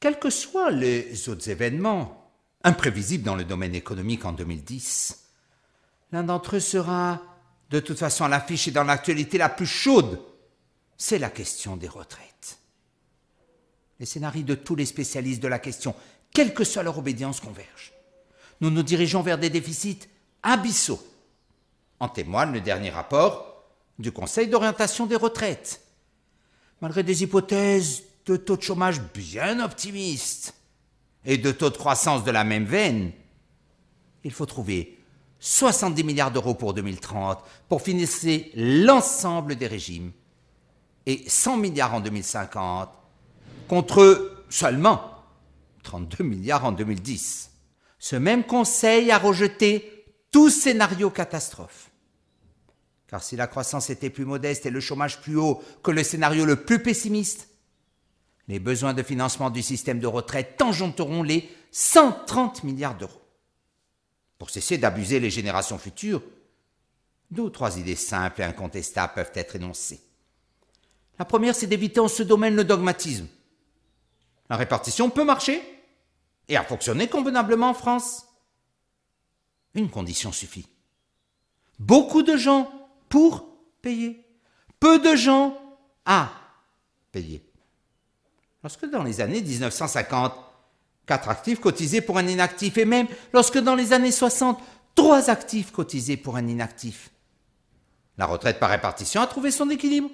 Quels que soient les autres événements, imprévisibles dans le domaine économique en 2010, l'un d'entre eux sera de toute façon à l'affiche et dans l'actualité la plus chaude. C'est la question des retraites. Les scénarios de tous les spécialistes de la question, quelle que soit leur obédience, convergent. Nous nous dirigeons vers des déficits abyssaux. En témoigne le dernier rapport du Conseil d'orientation des retraites. Malgré des hypothèses de taux de chômage bien optimistes et de taux de croissance de la même veine, il faut trouver 70 milliards d'euros pour 2030 pour financer l'ensemble des régimes et 100 milliards en 2050 contre seulement 32 milliards en 2010. Ce même Conseil a rejeté tout scénario catastrophe. Car si la croissance était plus modeste et le chômage plus haut que le scénario le plus pessimiste, les besoins de financement du système de retraite tangenteront les 130 milliards d'euros. Pour cesser d'abuser les générations futures, 2 ou 3 idées simples et incontestables peuvent être énoncées. La première, c'est d'éviter en ce domaine le dogmatisme. La répartition peut marcher et a fonctionné convenablement en France. Une condition suffit. Beaucoup de gens pour payer, peu de gens à payer. Lorsque dans les années 1950, 4 actifs cotisaient pour un inactif, et même lorsque dans les années 60, 3 actifs cotisaient pour un inactif, la retraite par répartition a trouvé son équilibre.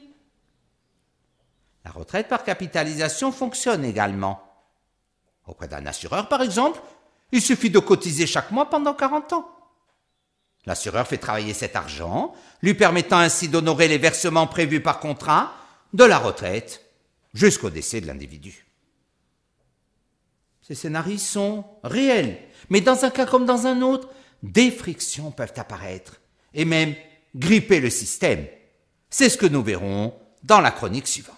La retraite par capitalisation fonctionne également. Auprès d'un assureur, par exemple, il suffit de cotiser chaque mois pendant 40 ans. L'assureur fait travailler cet argent, lui permettant ainsi d'honorer les versements prévus par contrat de la retraite jusqu'au décès de l'individu. Ces scénarios sont réels, mais dans un cas comme dans un autre, des frictions peuvent apparaître et même gripper le système. C'est ce que nous verrons dans la chronique suivante.